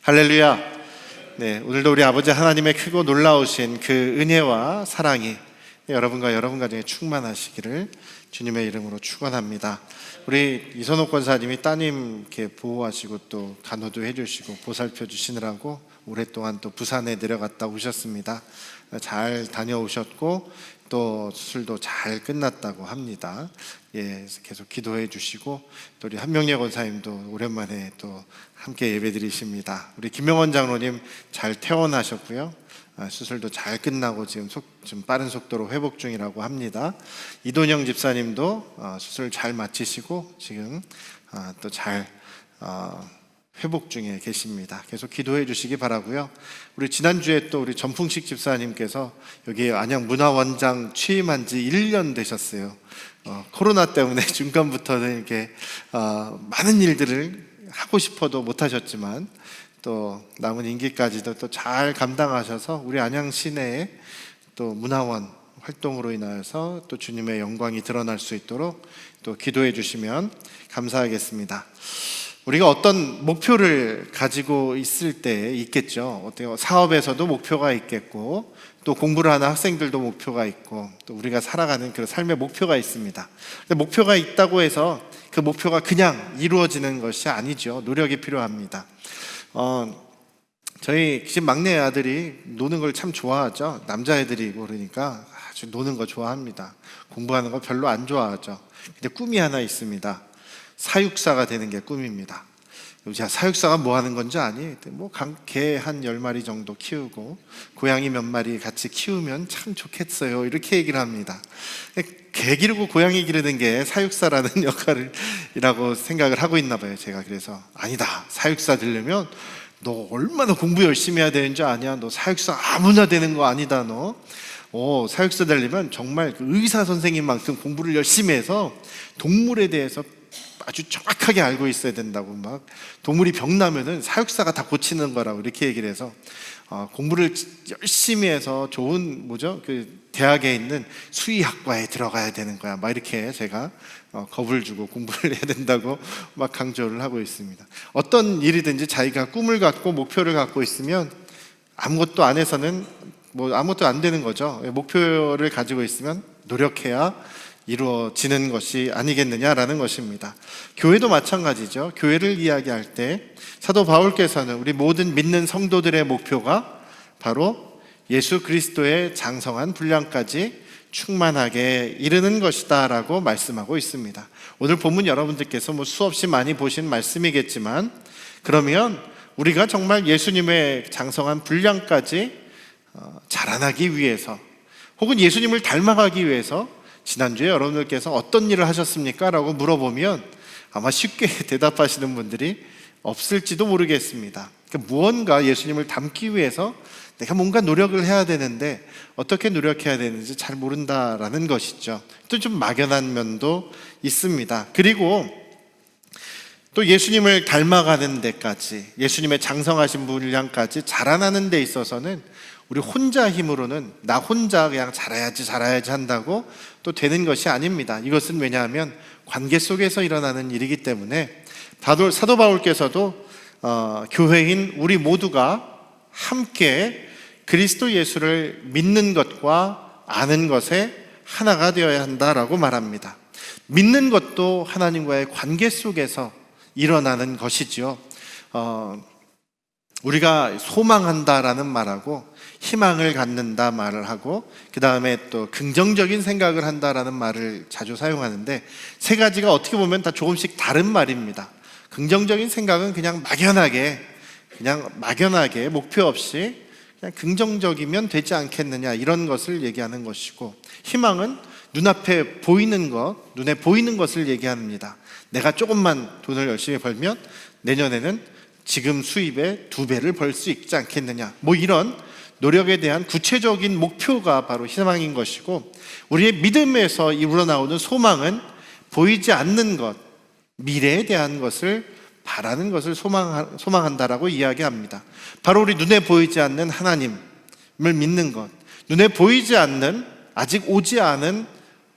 할렐루야. 네, 오늘도 우리 아버지 하나님의 크고 놀라우신 그 은혜와 사랑이 여러분과 여러분 가정에 충만하시기를 주님의 이름으로 축원합니다. 우리 이선옥 권사님이 따님 이렇게 보호하시고 또 간호도 해주시고 보살펴 주시느라고 오랫동안 또 부산에 내려갔다 오셨습니다. 잘 다녀오셨고 또 수술도 잘 끝났다고 합니다. 예, 계속 기도해 주시고 또 우리 한명래 권사님도 오랜만에 또 함께 예배드리십니다. 우리 김명원 장로님 잘 퇴원하셨고요. 수술도 잘 끝나고 지금 좀 빠른 속도로 회복 중이라고 합니다. 이돈영 집사님도 수술 잘 마치시고 지금 또 잘 회복 중에 계십니다. 계속 기도해 주시기 바라고요. 우리 지난주에 또 우리 전풍식 집사님께서 여기 안양 문화원장 취임한 지 1년 되셨어요. 코로나 때문에 중간부터는 이렇게 많은 일들을 하고 싶어도 못 하셨지만 또 남은 임기까지도 또 잘 감당하셔서 우리 안양 시내에 또 문화원 활동으로 인하여서 또 주님의 영광이 드러날 수 있도록 또 기도해 주시면 감사하겠습니다. 우리가 어떤 목표를 가지고 있을 때 있겠죠. 어때요? 사업에서도 목표가 있겠고 또 공부를 하는 학생들도 목표가 있고 또 우리가 살아가는 그 삶의 목표가 있습니다. 근데 목표가 있다고 해서 그 목표가 그냥 이루어지는 것이 아니죠. 노력이 필요합니다. 저희 집 막내 아들이 노는 걸 참 좋아하죠. 남자애들이고 그러니까 아주 노는 거 좋아합니다. 공부하는 거 별로 안 좋아하죠. 근데 꿈이 하나 있습니다. 사육사가 되는 게 꿈입니다. 자, 사육사가 뭐 하는 건지 아니? 뭐 개 한 10마리 정도 키우고 고양이 몇 마리 같이 키우면 참 좋겠어요. 이렇게 얘기를 합니다. 개 기르고 고양이 기르는 게 사육사라는 역할이라고 생각을 하고 있나 봐요. 제가 그래서 아니다. 사육사 되려면 너 얼마나 공부 열심히 해야 되는 줄 아냐? 너 사육사 아무나 되는 거 아니다. 너 사육사 되려면 정말 그 의사 선생님만큼 공부를 열심히 해서 동물에 대해서 아주 정확하게 알고 있어야 된다고, 막 동물이 병나면은 사육사가 다 고치는 거라고 이렇게 얘기를 해서 공부를 열심히 해서 좋은 그 대학에 있는 수의학과에 들어가야 되는 거야, 막 이렇게 제가 겁을 주고 공부를 해야 된다고 막 강조를 하고 있습니다. 어떤 일이든지 자기가 꿈을 갖고 목표를 갖고 있으면 아무것도 안 해서는 아무것도 안 되는 거죠. 목표를 가지고 있으면 노력해야 이루어지는 것이 아니겠느냐라는 것입니다. 교회도 마찬가지죠. 교회를 이야기할 때 사도 바울께서는 우리 모든 믿는 성도들의 목표가 바로 예수 그리스도의 장성한 분량까지 충만하게 이르는 것이다 라고 말씀하고 있습니다. 오늘 본문 여러분들께서 수없이 많이 보신 말씀이겠지만, 그러면 우리가 정말 예수님의 장성한 분량까지 자라나기 위해서 혹은 예수님을 닮아가기 위해서 지난주에 여러분들께서 어떤 일을 하셨습니까? 라고 물어보면 아마 쉽게 대답하시는 분들이 없을지도 모르겠습니다. 그러니까 무언가 예수님을 닮기 위해서 내가 뭔가 노력을 해야 되는데 어떻게 노력해야 되는지 잘 모른다라는 것이죠. 또 좀 막연한 면도 있습니다. 그리고 또 예수님을 닮아가는 데까지, 예수님의 장성하신 분량까지 자라나는 데 있어서는 우리 혼자 힘으로는 나 혼자 그냥 잘해야지 한다고 또 되는 것이 아닙니다. 이것은 왜냐하면 관계 속에서 일어나는 일이기 때문에 사도 바울께서도 교회인 우리 모두가 함께 그리스도 예수를 믿는 것과 아는 것에 하나가 되어야 한다라고 말합니다. 믿는 것도 하나님과의 관계 속에서 일어나는 것이죠. 우리가 소망한다라는 말하고 희망을 갖는다 말을 하고 그 다음에 또 긍정적인 생각을 한다라는 말을 자주 사용하는데, 세 가지가 어떻게 보면 다 조금씩 다른 말입니다. 긍정적인 생각은 그냥 막연하게 목표 없이 그냥 긍정적이면 되지 않겠느냐, 이런 것을 얘기하는 것이고, 희망은 눈앞에 보이는 것, 눈에 보이는 것을 얘기합니다. 내가 조금만 돈을 열심히 벌면 내년에는 지금 수입의 2배를 벌 수 있지 않겠느냐, 이런 노력에 대한 구체적인 목표가 바로 희망인 것이고, 우리의 믿음에서 우러나오는 소망은 보이지 않는 것, 미래에 대한 것을 바라는 것을 소망한다라고 이야기합니다. 바로 우리 눈에 보이지 않는 하나님을 믿는 것, 눈에 보이지 않는 아직 오지 않은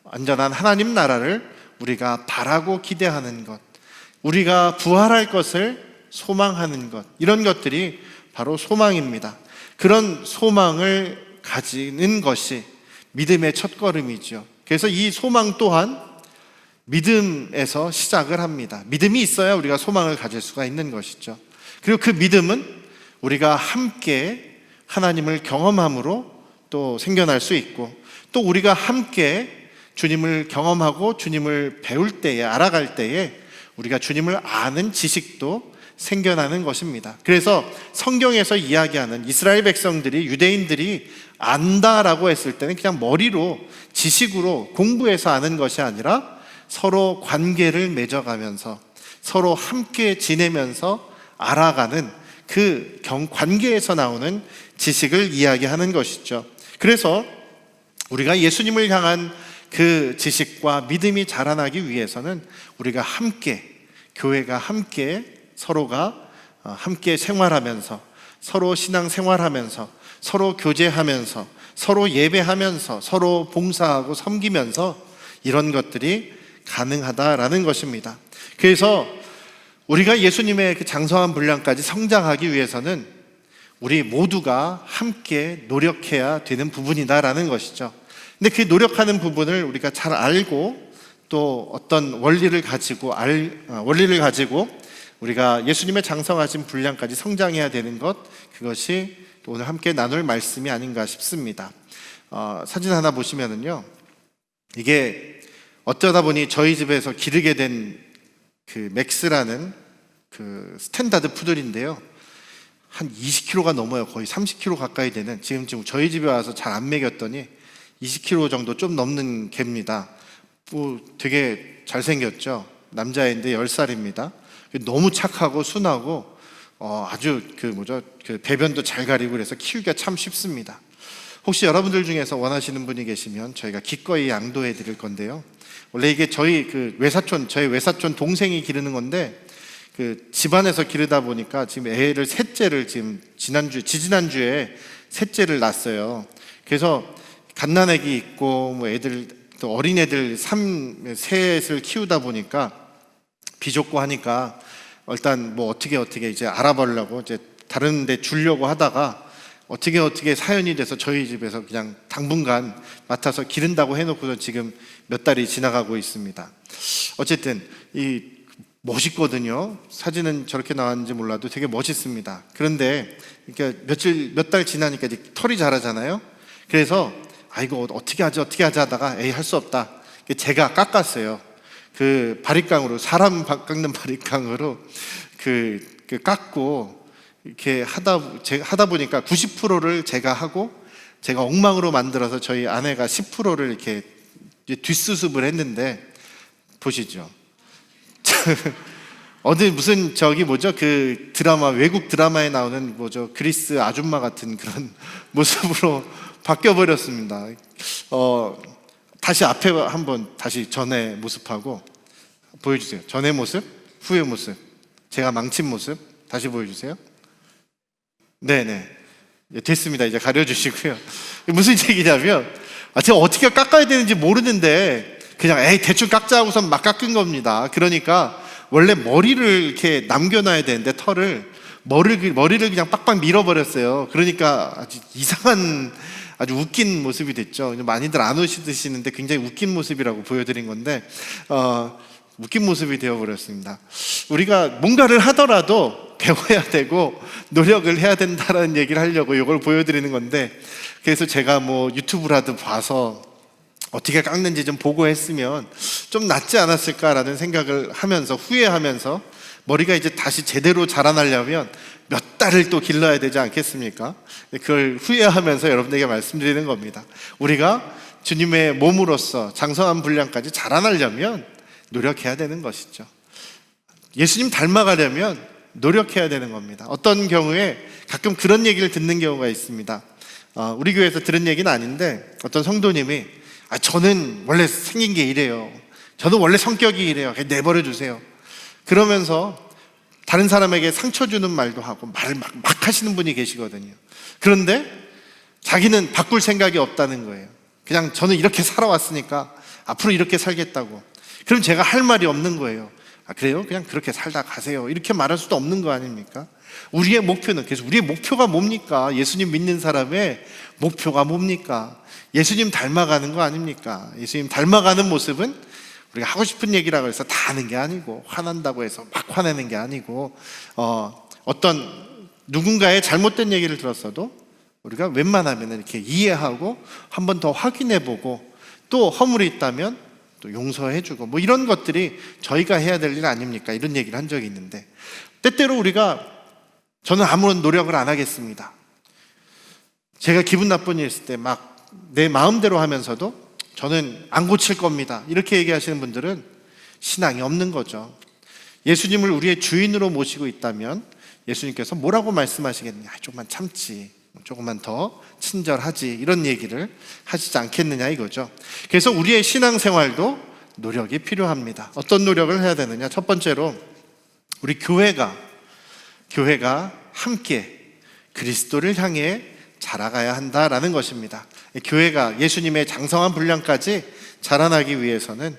완전한 하나님 나라를 우리가 바라고 기대하는 것, 우리가 부활할 것을 소망하는 것, 이런 것들이 바로 소망입니다. 그런 소망을 가지는 것이 믿음의 첫걸음이죠. 그래서 이 소망 또한 믿음에서 시작을 합니다. 믿음이 있어야 우리가 소망을 가질 수가 있는 것이죠. 그리고 그 믿음은 우리가 함께 하나님을 경험함으로 또 생겨날 수 있고, 또 우리가 함께 주님을 경험하고 주님을 배울 때에, 알아갈 때에 우리가 주님을 아는 지식도 생겨나는 것입니다. 그래서 성경에서 이야기하는 이스라엘 백성들이, 유대인들이 안다라고 했을 때는 그냥 머리로, 지식으로 공부해서 아는 것이 아니라 서로 관계를 맺어가면서 서로 함께 지내면서 알아가는 그 관계에서 나오는 지식을 이야기하는 것이죠. 그래서 우리가 예수님을 향한 그 지식과 믿음이 자라나기 위해서는 우리가 함께, 교회가 함께, 서로가 함께 생활하면서, 서로 신앙 생활하면서, 서로 교제하면서, 서로 예배하면서, 서로 봉사하고 섬기면서 이런 것들이 가능하다라는 것입니다. 그래서 우리가 예수님의 그 장성한 분량까지 성장하기 위해서는 우리 모두가 함께 노력해야 되는 부분이다라는 것이죠. 근데 그 노력하는 부분을 우리가 잘 알고 또 어떤 원리를 가지고 우리가 예수님의 장성하신 분량까지 성장해야 되는 것, 그것이 오늘 함께 나눌 말씀이 아닌가 싶습니다. 사진 하나 보시면은요, 이게 어쩌다 보니 저희 집에서 기르게 된 그 맥스라는 그 스탠다드 푸들인데요, 한 20kg가 넘어요. 거의 30kg 가까이 되는, 지금 저희 집에 와서 잘 안 먹였더니 20kg 정도 좀 넘는 개입니다. 되게 잘생겼죠. 남자애인데 10살입니다. 너무 착하고 순하고 아주 그 배변도 잘 가리고 그래서 키우기가 참 쉽습니다. 혹시 여러분들 중에서 원하시는 분이 계시면 저희가 기꺼이 양도해 드릴 건데요. 원래 이게 저희 외사촌 동생이 기르는 건데, 그 집안에서 기르다 보니까 지금 애를 셋째를 지금 지지난주에 셋째를 낳았어요. 그래서 갓난아기 있고 뭐 애들 또 어린애들 셋을 키우다 보니까 비좁고 하니까 일단 뭐 어떻게 이제 알아보려고 이제 다른 데 주려고 하다가 어떻게 사연이 돼서 저희 집에서 그냥 당분간 맡아서 기른다고 해놓고서 지금 몇 달이 지나가고 있습니다. 어쨌든 멋있거든요. 사진은 저렇게 나왔는지 몰라도 되게 멋있습니다. 그런데 몇 달 지나니까 이제 털이 자라잖아요. 그래서 이거 어떻게 하지 하다가 할 수 없다. 제가 깎았어요. 그 바리깡으로, 사람 깎는 바리깡으로 깎고 이렇게 하다 보니까 90%를 제가 하고, 제가 엉망으로 만들어서 저희 아내가 10%를 이렇게 뒷수습을 했는데, 보시죠. 무슨 그 드라마, 외국 드라마에 나오는 그리스 아줌마 같은 그런 모습으로 바뀌어 버렸습니다. 다시 앞에 한번 다시 전의 모습하고 보여주세요. 전의 모습, 후의 모습, 제가 망친 모습 다시 보여주세요. 네네, 됐습니다. 이제 가려주시고요. 무슨 얘기냐면 제가 어떻게 깎아야 되는지 모르는데 그냥 대충 깎자 하고선 막 깎은 겁니다. 그러니까 원래 머리를 이렇게 남겨놔야 되는데 머리를 그냥 빡빡 밀어버렸어요. 그러니까 아주 이상한, 아주 웃긴 모습이 됐죠. 많이들 안 오시는데 굉장히 웃긴 모습이라고 보여드린 건데 웃긴 모습이 되어버렸습니다. 우리가 뭔가를 하더라도 배워야 되고 노력을 해야 된다라는 얘기를 하려고 이걸 보여드리는 건데, 그래서 제가 유튜브라도 봐서 어떻게 깎는지 좀 보고 했으면 좀 낫지 않았을까라는 생각을 하면서, 후회하면서, 머리가 이제 다시 제대로 자라나려면 몇 달을 또 길러야 되지 않겠습니까? 그걸 후회하면서 여러분에게 말씀드리는 겁니다. 우리가 주님의 몸으로서 장성한 분량까지 자라나려면 노력해야 되는 것이죠. 예수님 닮아가려면 노력해야 되는 겁니다. 어떤 경우에 가끔 그런 얘기를 듣는 경우가 있습니다. 우리 교회에서 들은 얘기는 아닌데, 어떤 성도님이 저는 원래 생긴 게 이래요, 저는 원래 성격이 이래요, 그냥 내버려 주세요, 그러면서 다른 사람에게 상처 주는 말도 하고 말을 막 하시는 분이 계시거든요. 그런데 자기는 바꿀 생각이 없다는 거예요. 그냥 저는 이렇게 살아왔으니까 앞으로 이렇게 살겠다고. 그럼 제가 할 말이 없는 거예요. 그래요? 그냥 그렇게 살다 가세요. 이렇게 말할 수도 없는 거 아닙니까? 우리의 목표는, 그래서 우리의 목표가 뭡니까? 예수님 믿는 사람의 목표가 뭡니까? 예수님 닮아가는 거 아닙니까? 예수님 닮아가는 모습은 우리가 하고 싶은 얘기라고 해서 다 하는 게 아니고, 화난다고 해서 막 화내는 게 아니고, 어떤 누군가의 잘못된 얘기를 들었어도 우리가 웬만하면 이렇게 이해하고 한 번 더 확인해보고, 또 허물이 있다면 또 용서해주고, 뭐 이런 것들이 저희가 해야 될 일 아닙니까? 이런 얘기를 한 적이 있는데, 때때로 저는 아무런 노력을 안 하겠습니다. 제가 기분 나쁜 일 있을 때 막 내 마음대로 하면서도 저는 안 고칠 겁니다, 이렇게 얘기하시는 분들은 신앙이 없는 거죠. 예수님을 우리의 주인으로 모시고 있다면 예수님께서 뭐라고 말씀하시겠느냐? 조금만 참지, 조금만 더 친절하지, 이런 얘기를 하시지 않겠느냐 이거죠. 그래서 우리의 신앙생활도 노력이 필요합니다. 어떤 노력을 해야 되느냐? 첫 번째로 우리 교회가 함께 그리스도를 향해 자라가야 한다라는 것입니다. 교회가 예수님의 장성한 분량까지 자라나기 위해서는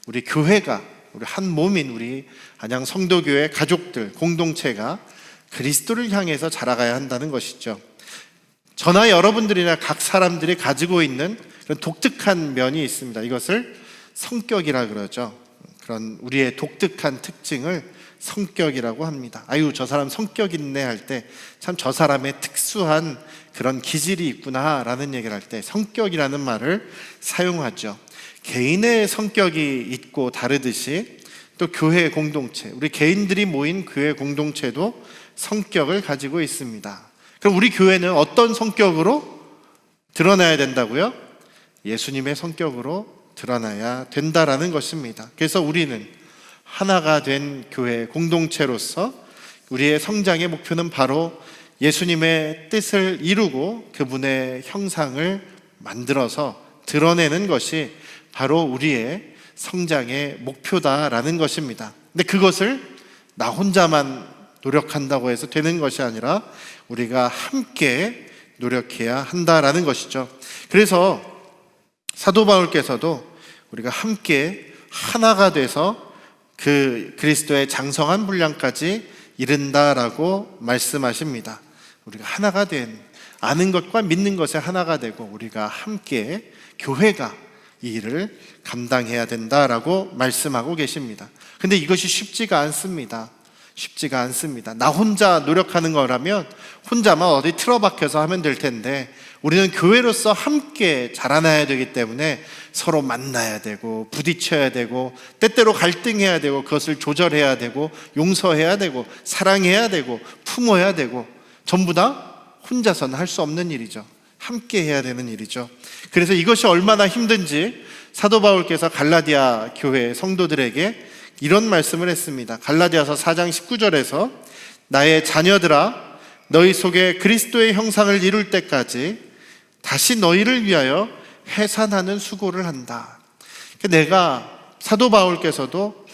우리 교회가, 우리 한 몸인 우리 안양 성도교회 가족들, 공동체가 그리스도를 향해서 자라가야 한다는 것이죠. 저나 여러분들이나 각 사람들이 가지고 있는 그런 독특한 면이 있습니다. 이것을 성격이라 그러죠. 그런 우리의 독특한 특징을 성격이라고 합니다. 아유, 저 사람 성격 있네 할 때 참 저 사람의 특수한 그런 기질이 있구나라는 얘기를 할 때 성격이라는 말을 사용하죠. 개인의 성격이 있고 다르듯이 또 교회 공동체, 우리 개인들이 모인 교회 공동체도 성격을 가지고 있습니다. 그럼 우리 교회는 어떤 성격으로 드러나야 된다고요? 예수님의 성격으로 드러나야 된다라는 것입니다. 그래서 우리는 하나가 된 교회 공동체로서 우리의 성장의 목표는 바로 예수님의 뜻을 이루고 그분의 형상을 만들어서 드러내는 것이 바로 우리의 성장의 목표다라는 것입니다. 근데 그것을 나 혼자만 노력한다고 해서 되는 것이 아니라 우리가 함께 노력해야 한다라는 것이죠. 그래서 사도 바울께서도 우리가 함께 하나가 돼서 그 그리스도의 장성한 분량까지 이른다라고 말씀하십니다. 우리가 하나가 된, 아는 것과 믿는 것에 하나가 되고 우리가 함께 교회가 이 일을 감당해야 된다라고 말씀하고 계십니다. 근데 이것이 쉽지가 않습니다. 쉽지가 않습니다. 나 혼자 노력하는 거라면 혼자만 어디 틀어박혀서 하면 될 텐데, 우리는 교회로서 함께 자라나야 되기 때문에 서로 만나야 되고 부딪혀야 되고 때때로 갈등해야 되고 그것을 조절해야 되고 용서해야 되고 사랑해야 되고 품어야 되고, 전부 다 혼자서는 할 수 없는 일이죠. 함께 해야 되는 일이죠. 그래서 이것이 얼마나 힘든지 사도 바울께서 갈라디아 교회 성도들에게 이런 말씀을 했습니다. 갈라디아서 4장 19절에서 나의 자녀들아, 너희 속에 그리스도의 형상을 이룰 때까지 다시 너희를 위하여 해산하는 수고를 한다. 내가, 사도 바울께서도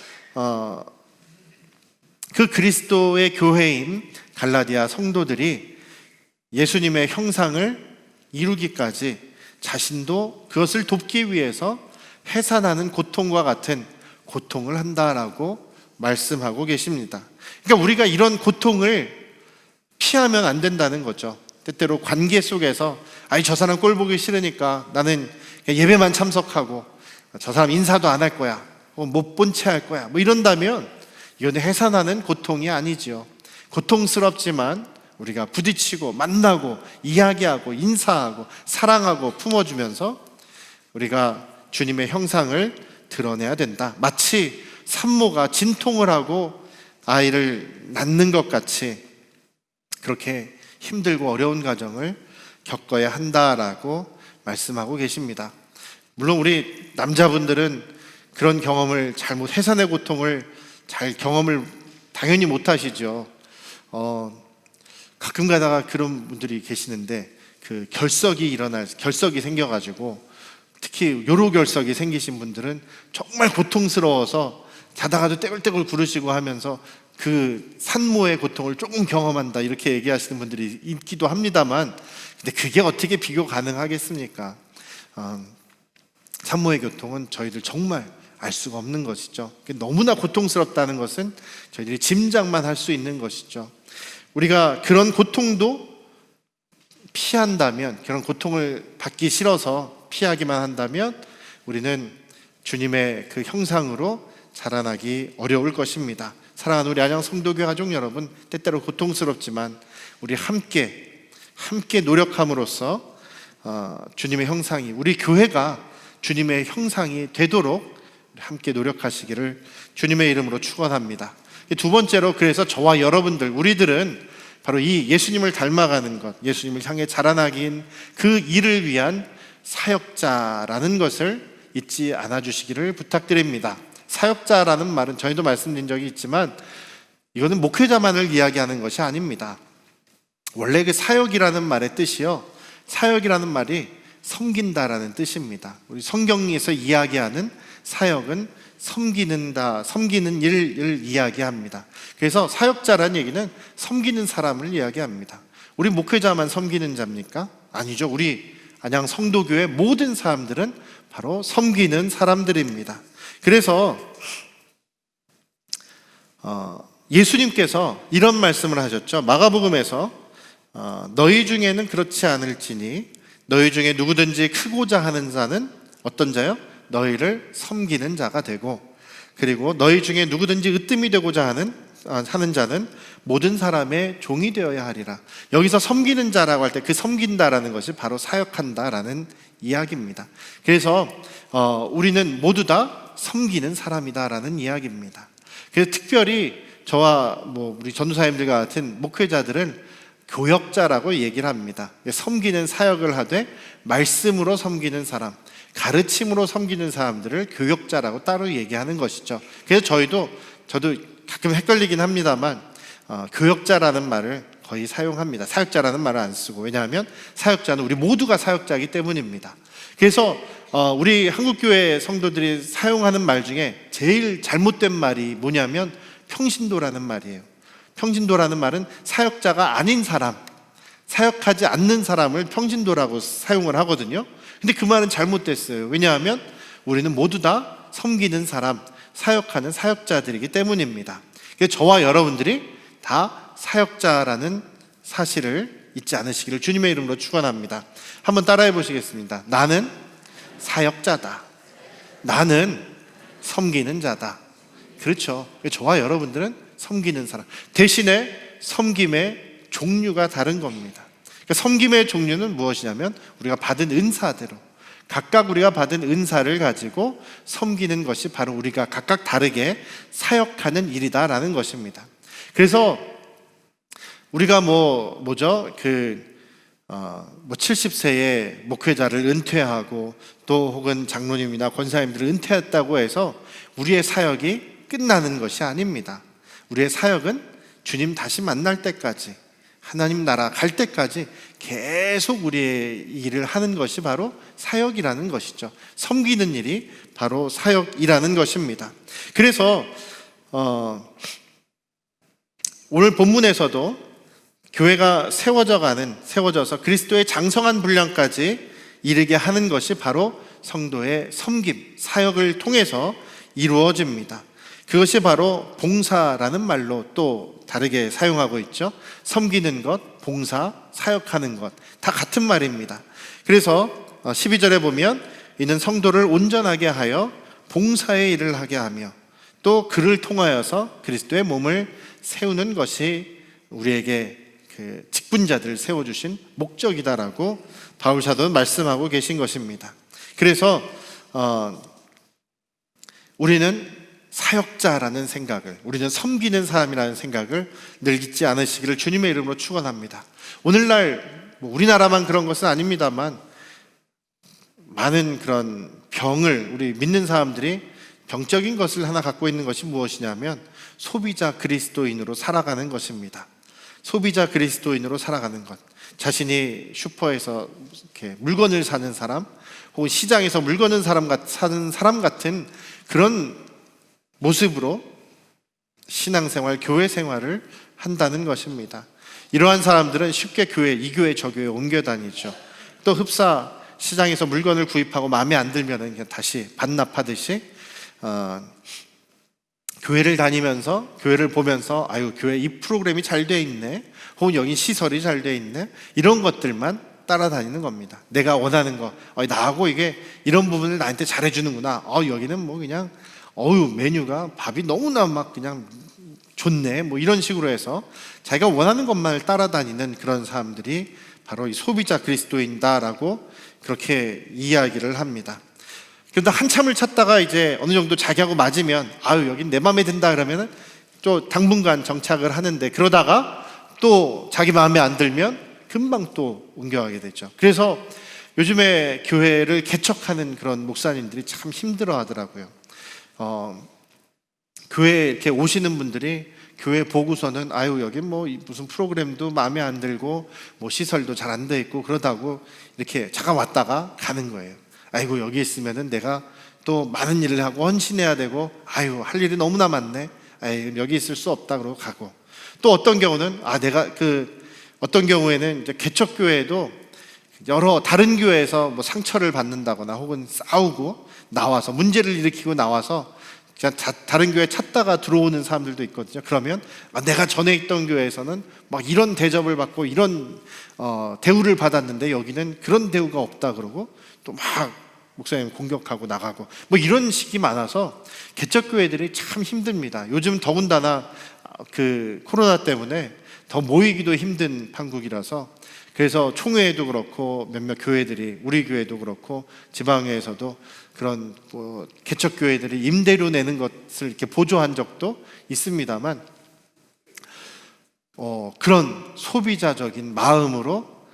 그 그리스도의 교회인 갈라디아 성도들이 예수님의 형상을 이루기까지 자신도 그것을 돕기 위해서 해산하는 고통과 같은 고통을 한다라고 말씀하고 계십니다. 그러니까 우리가 이런 고통을 피하면 안 된다는 거죠. 때때로 관계 속에서 저 사람 꼴 보기 싫으니까 나는 예배만 참석하고 저 사람 인사도 안 할 거야, 못 본 채 할 거야, 뭐 이런다면 이거는 해산하는 고통이 아니지요. 고통스럽지만 우리가 부딪히고 만나고 이야기하고 인사하고 사랑하고 품어주면서 우리가 주님의 형상을 드러내야 된다. 마치 산모가 진통을 하고 아이를 낳는 것 같이 그렇게 힘들고 어려운 과정을 겪어야 한다라고 말씀하고 계십니다. 물론 우리 남자분들은 그런 경험을 해산의 고통을 잘 경험을 당연히 못 하시죠. 가끔 가다가 그런 분들이 계시는데, 그 결석이 생겨가지고 특히 요로결석이 생기신 분들은 정말 고통스러워서 자다가도 떼굴떼굴 구르시고 하면서 그 산모의 고통을 조금 경험한다, 이렇게 얘기하시는 분들이 있기도 합니다만, 근데 그게 어떻게 비교 가능하겠습니까? 산모의 고통은 저희들 정말 알 수가 없는 것이죠. 너무나 고통스럽다는 것은 저희들이 짐작만 할 수 있는 것이죠. 우리가 그런 고통도 피한다면, 그런 고통을 받기 싫어서 피하기만 한다면 우리는 주님의 그 형상으로 자라나기 어려울 것입니다. 사랑하는 우리 안양 성도교회 가족 여러분, 때때로 고통스럽지만 우리 함께 노력함으로써 주님의 형상이, 우리 교회가 주님의 형상이 되도록 함께 노력하시기를 주님의 이름으로 축원합니다. 두 번째로, 그래서 저와 여러분들, 우리들은 바로 이 예수님을 닮아가는 것, 예수님을 향해 자라나긴 그 일을 위한 사역자라는 것을 잊지 않아 주시기를 부탁드립니다. 사역자라는 말은 저희도 말씀드린 적이 있지만 이거는 목회자만을 이야기하는 것이 아닙니다. 원래 그 사역이라는 말의 뜻이요, 사역이라는 말이 섬긴다라는 뜻입니다. 우리 성경에서 이야기하는 사역은 섬기는 일을 이야기합니다. 그래서 사역자라는 얘기는 섬기는 사람을 이야기합니다. 우리 목회자만 섬기는 자입니까? 아니죠. 우리 안양 성도교회 모든 사람들은 바로 섬기는 사람들입니다. 그래서 예수님께서 이런 말씀을 하셨죠. 마가복음에서 너희 중에는 그렇지 않을지니 너희 중에 누구든지 크고자 하는 자는 어떤 자요? 너희를 섬기는 자가 되고, 그리고 너희 중에 누구든지 으뜸이 되고자 하는 자는 모든 사람의 종이 되어야 하리라. 여기서 섬기는 자라고 할 때 그 섬긴다라는 것이 바로 사역한다라는 이야기입니다. 그래서 우리는 모두 다 섬기는 사람이다라는 이야기입니다. 그래서 특별히 저와 우리 전도사님들과 같은 목회자들은 교역자라고 얘기를 합니다. 섬기는 사역을 하되 말씀으로 섬기는 사람, 가르침으로 섬기는 사람들을 교역자라고 따로 얘기하는 것이죠. 그래서 저도 가끔 헷갈리긴 합니다만 교역자라는 말을 거의 사용합니다. 사역자라는 말을 안 쓰고, 왜냐하면 사역자는 우리 모두가 사역자이기 때문입니다. 그래서 우리 한국교회 성도들이 사용하는 말 중에 제일 잘못된 말이 뭐냐면 평신도라는 말이에요. 평신도라는 말은 사역자가 아닌 사람, 사역하지 않는 사람을 평신도라고 사용을 하거든요. 근데 그 말은 잘못됐어요. 왜냐하면 우리는 모두 다 섬기는 사람, 사역하는 사역자들이기 때문입니다. 그래서 저와 여러분들이 다 사역자라는 사실을 잊지 않으시기를 주님의 이름으로 축원합니다. 한번 따라해 보시겠습니다. 나는 사역자다. 나는 섬기는 자다. 그렇죠. 저와 여러분들은 섬기는 사람. 대신에 섬김의 종류가 다른 겁니다. 그러니까 섬김의 종류는 무엇이냐면 우리가 받은 은사대로, 각각 우리가 받은 은사를 가지고 섬기는 것이 바로 우리가 각각 다르게 사역하는 일이다라는 것입니다. 그래서 우리가 70세에 목회자를 은퇴하고 또 혹은 장로님이나 권사님들을 은퇴했다고 해서 우리의 사역이 끝나는 것이 아닙니다. 우리의 사역은 주님 다시 만날 때까지, 하나님 나라 갈 때까지 계속 우리의 일을 하는 것이 바로 사역이라는 것이죠. 섬기는 일이 바로 사역이라는 것입니다. 그래서 오늘 본문에서도 교회가 세워져서 그리스도의 장성한 분량까지 이르게 하는 것이 바로 성도의 섬김, 사역을 통해서 이루어집니다. 그것이 바로 봉사라는 말로 또 다르게 사용하고 있죠. 섬기는 것, 봉사, 사역하는 것 다 같은 말입니다. 그래서 12절에 보면 이는 성도를 온전하게 하여 봉사의 일을 하게 하며 또 그를 통하여서 그리스도의 몸을 세우는 것이 우리에게 그 직분자들을 세워주신 목적이다라고 바울 사도는 말씀하고 계신 것입니다. 그래서 우리는 사역자라는 생각을, 우리는 섬기는 사람이라는 생각을 늘 잊지 않으시기를 주님의 이름으로 축원합니다. 오늘날 우리나라만 그런 것은 아닙니다만 많은 그런 병을, 우리 믿는 사람들이 병적인 것을 하나 갖고 있는 것이 무엇이냐면 소비자 그리스도인으로 살아가는 것입니다. 소비자 그리스도인으로 살아가는 것. 자신이 슈퍼에서 이렇게 물건을 사는 사람, 혹은 시장에서 물건을 사는 사람 같은 그런 모습으로 신앙생활, 교회 생활을 한다는 것입니다. 이러한 사람들은 쉽게 이 교회 저 교회 옮겨 다니죠. 또 흡사 시장에서 물건을 구입하고 마음에 안 들면 그냥 다시 반납하듯이 교회를 다니면서 교회를 보면서 아유 교회 이 프로그램이 잘 돼 있네, 혹은 여기 시설이 잘 돼 있네, 이런 것들만 따라다니는 겁니다. 내가 원하는 거, 나하고 이게 이런 부분을 나한테 잘해주는구나. 여기는 뭐 그냥 메뉴가 밥이 너무나 막 그냥 좋네, 뭐 이런 식으로 해서 자기가 원하는 것만을 따라다니는 그런 사람들이 바로 이 소비자 그리스도인다라고 그렇게 이야기를 합니다. 그런데 한참을 찾다가 이제 어느 정도 자기하고 맞으면 여긴 내 마음에 든다 그러면은 또 당분간 정착을 하는데, 그러다가 또 자기 마음에 안 들면 금방 또 옮겨가게 되죠. 그래서 요즘에 교회를 개척하는 그런 목사님들이 참 힘들어 하더라고요. 교회에 이렇게 오시는 분들이 교회 보고서는 여기 뭐 무슨 프로그램도 마음에 안 들고 뭐 시설도 잘 안 돼 있고 그러다고 이렇게 잠깐 왔다가 가는 거예요. 여기 있으면은 내가 또 많은 일을 하고 헌신해야 되고 할 일이 너무나 많네, 여기 있을 수 없다 그러고 가고, 또 어떤 경우는 어떤 경우에는 이제 개척교회에도 여러 다른 교회에서 뭐 상처를 받는다거나 혹은 싸우고 나와서 문제를 일으키고 나와서 그냥 다른 교회 찾다가 들어오는 사람들도 있거든요. 그러면 내가 전에 있던 교회에서는 막 이런 대접을 받고 이런 대우를 받았는데 여기는 그런 대우가 없다 그러고 또 막 목사님 공격하고 나가고 뭐 이런 식이 많아서 개척교회들이 참 힘듭니다. 요즘 더군다나 그 코로나 때문에 더 모이기도 힘든 판국이라서, 그래서 총회에도 그렇고 몇몇 교회들이, 우리 교회도 그렇고 지방에서도 그런 개척교회들이 임대료 내는 것을 이렇게 보조한 적도 있습니다만, 그런 소비자적인 마음으로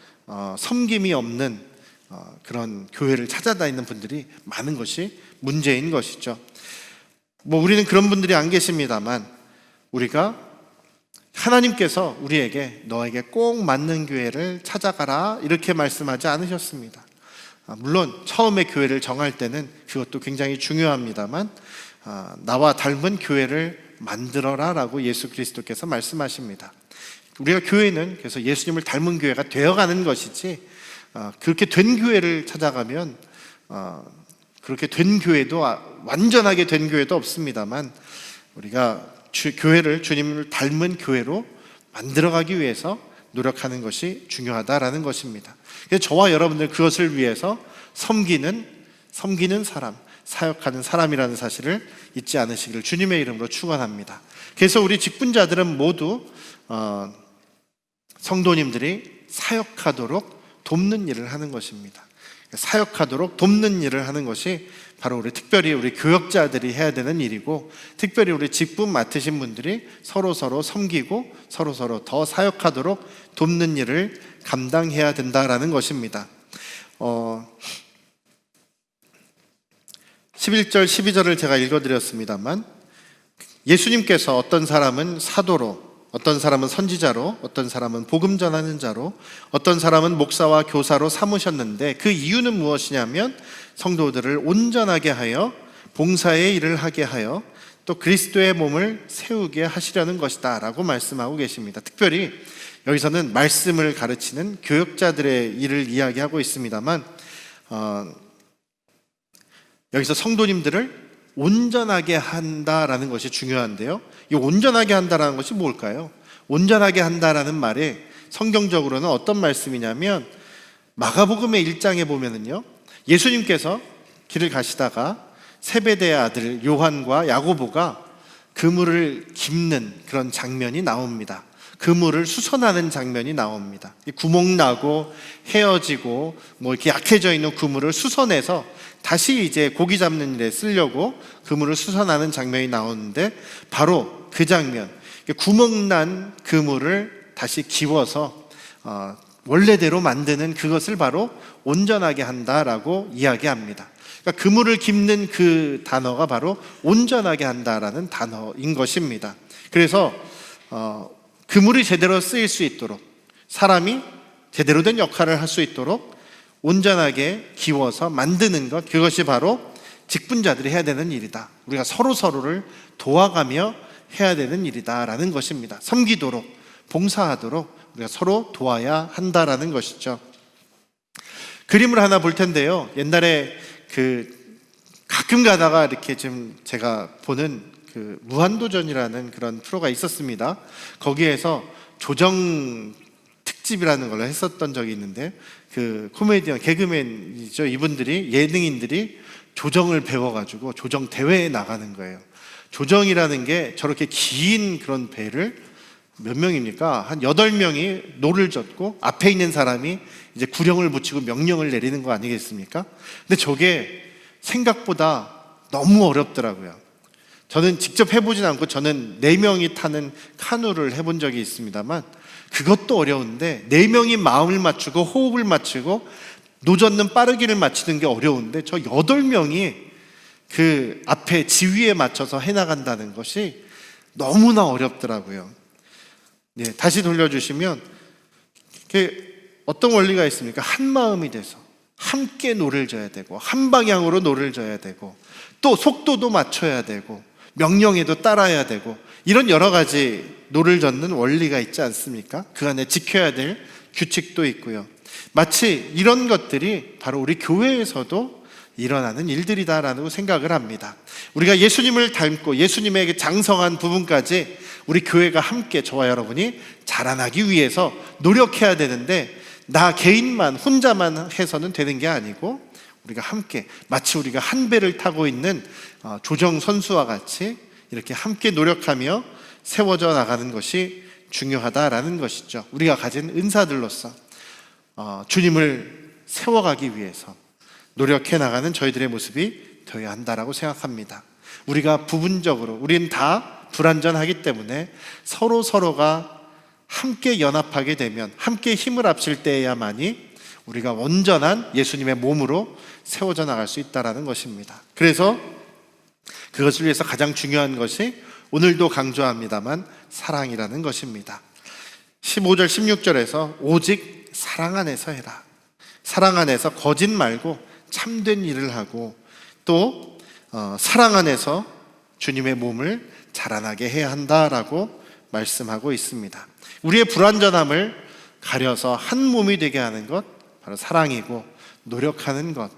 섬김이 없는 그런 교회를 찾아다니는 분들이 많은 것이 문제인 것이죠. 우리는 그런 분들이 안 계십니다만, 우리가 하나님께서 우리에게 너에게 꼭 맞는 교회를 찾아가라 이렇게 말씀하지 않으셨습니다. 물론 처음에 교회를 정할 때는 그것도 굉장히 중요합니다만, 나와 닮은 교회를 만들어라 라고 예수 그리스도께서 말씀하십니다. 우리가 교회는 그래서 예수님을 닮은 교회가 되어가는 것이지, 그렇게 된 교회를 찾아가면 그렇게 된 교회도, 완전하게 된 교회도 없습니다만, 우리가 교회를 주님을 닮은 교회로 만들어가기 위해서 노력하는 것이 중요하다라는 것입니다. 그래서 저와 여러분들 그것을 위해서 섬기는 사람, 사역하는 사람이라는 사실을 잊지 않으시기를 주님의 이름으로 축원합니다. 그래서 우리 직분자들은 모두 성도님들이 사역하도록 돕는 일을 하는 것입니다. 사역하도록 돕는 일을 하는 것이 바로 특별히 우리 교역자들이 해야 되는 일이고, 특별히 우리 직분 맡으신 분들이 서로 섬기고 서로 더 사역하도록 돕는 일을 감당해야 된다라는 것입니다. 11절 12절을 제가 읽어드렸습니다만, 예수님께서 어떤 사람은 사도로, 어떤 사람은 선지자로, 어떤 사람은 복음 전하는 자로, 어떤 사람은 목사와 교사로 삼으셨는데, 그 이유는 무엇이냐면 성도들을 온전하게 하여 봉사의 일을 하게 하여 또 그리스도의 몸을 세우게 하시려는 것이다 라고 말씀하고 계십니다. 특별히 여기서는 말씀을 가르치는 교역자들의 일을 이야기하고 있습니다만, 여기서 성도님들을 온전하게 한다라는 것이 중요한데요, 이 온전하게 한다라는 것이 뭘까요? 온전하게 한다라는 말이 성경적으로는 어떤 말씀이냐면, 마가복음의 1장에 보면은요, 예수님께서 길을 가시다가 세베대의 아들 요한과 야고보가 그물을 깁는 그런 장면이 나옵니다. 그물을 수선하는 장면이 나옵니다. 구멍 나고 헤어지고 이렇게 약해져 있는 그물을 수선해서 다시 이제 고기 잡는 일에 쓰려고 그물을 수선하는 장면이 나오는데, 바로 그 장면, 구멍 난 그물을 다시 기워서 원래대로 만드는 그것을 바로 온전하게 한다라고 이야기합니다. 그러니까 그물을 깁는 그 단어가 바로 온전하게 한다라는 단어인 것입니다. 그래서 그물이 제대로 쓰일 수 있도록, 사람이 제대로 된 역할을 할 수 있도록 온전하게 기워서 만드는 것, 그것이 바로 직분자들이 해야 되는 일이다. 우리가 서로를 도와가며 해야 되는 일이다라는 것입니다. 섬기도록, 봉사하도록 우리가 서로 도와야 한다라는 것이죠. 그림을 하나 볼 텐데요, 옛날에 가끔 가다가 이렇게 좀 제가 보는 그 무한도전이라는 그런 프로가 있었습니다. 거기에서 조정 특집이라는 걸 했었던 적이 있는데, 그 코미디언 개그맨이죠, 이분들이, 예능인들이 조정을 배워가지고 조정 대회에 나가는 거예요. 조정이라는 게 저렇게 긴 그런 배를 몇 명입니까? 한 8명이 노를 젓고 앞에 있는 사람이 이제 구령을 붙이고 명령을 내리는 거 아니겠습니까? 근데 저게 생각보다 너무 어렵더라고요. 저는 직접 해보진 않고, 저는 4명이 타는 카누를 해본 적이 있습니다만 그것도 어려운데, 4명이 마음을 맞추고 호흡을 맞추고 노젓는 빠르기를 맞추는 게 어려운데, 저 8명이 그 앞에 지휘에 맞춰서 해나간다는 것이 너무나 어렵더라고요. 네, 다시 돌려주시면, 어떤 원리가 있습니까? 한 마음이 돼서 함께 노를 져야 되고, 한 방향으로 노를 져야 되고, 또 속도도 맞춰야 되고, 명령에도 따라야 되고, 이런 여러 가지 노를 젓는 원리가 있지 않습니까? 그 안에 지켜야 될 규칙도 있고요. 마치 이런 것들이 바로 우리 교회에서도 일어나는 일들이다라고 생각을 합니다. 우리가 예수님을 닮고 예수님에게 장성한 부분까지 우리 교회가 함께, 저와 여러분이 자라나기 위해서 노력해야 되는데, 나 개인만 혼자만 해서는 되는 게 아니고, 우리가 함께, 마치 우리가 한 배를 타고 있는 조정 선수와 같이 이렇게 함께 노력하며 세워져 나가는 것이 중요하다라는 것이죠. 우리가 가진 은사들로서 주님을 세워가기 위해서 노력해 나가는 저희들의 모습이 되어야 한다라고 생각합니다. 우리가 부분적으로, 우리는 다 불완전하기 때문에 서로가 함께 연합하게 되면, 함께 힘을 합칠 때야만이 우리가 온전한 예수님의 몸으로 세워져 나갈 수 있다는 것입니다. 그래서 그것을 위해서 가장 중요한 것이, 오늘도 강조합니다만, 사랑이라는 것입니다. 15절 16절에서 오직 사랑 안에서 해라, 사랑 안에서 거짓 말고 참된 일을 하고, 또 사랑 안에서 주님의 몸을 자라나게 해야 한다라고 말씀하고 있습니다. 우리의 불완전함을 가려서 한 몸이 되게 하는 것, 바로 사랑이고, 노력하는 것,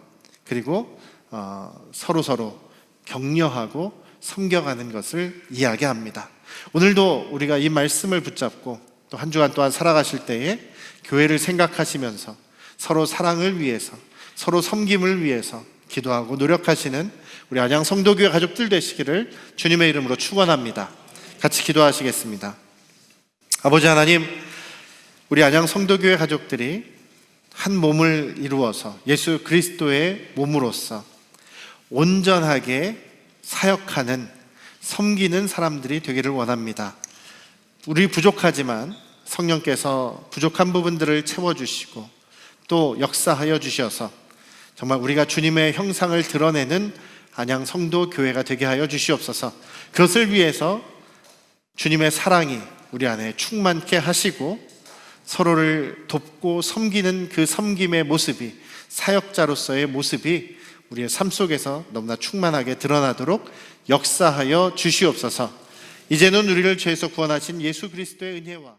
그리고 서로 격려하고 섬겨가는 것을 이야기합니다. 오늘도 우리가 이 말씀을 붙잡고 또 한 주간 또한 살아가실 때에 교회를 생각하시면서 서로 사랑을 위해서, 서로 섬김을 위해서 기도하고 노력하시는 우리 안양 성도교회 가족들 되시기를 주님의 이름으로 축원합니다. 같이 기도하시겠습니다. 아버지 하나님, 우리 안양 성도교회 가족들이 한 몸을 이루어서 예수 그리스도의 몸으로서 온전하게 사역하는, 섬기는 사람들이 되기를 원합니다. 우리 부족하지만 성령께서 부족한 부분들을 채워주시고 또 역사하여 주셔서 정말 우리가 주님의 형상을 드러내는 안양 성도 교회가 되게 하여 주시옵소서. 그것을 위해서 주님의 사랑이 우리 안에 충만케 하시고, 서로를 돕고 섬기는 그 섬김의 모습이, 사역자로서의 모습이 우리의 삶 속에서 너무나 충만하게 드러나도록 역사하여 주시옵소서. 이제는 우리를 죄에서 구원하신 예수 그리스도의 은혜와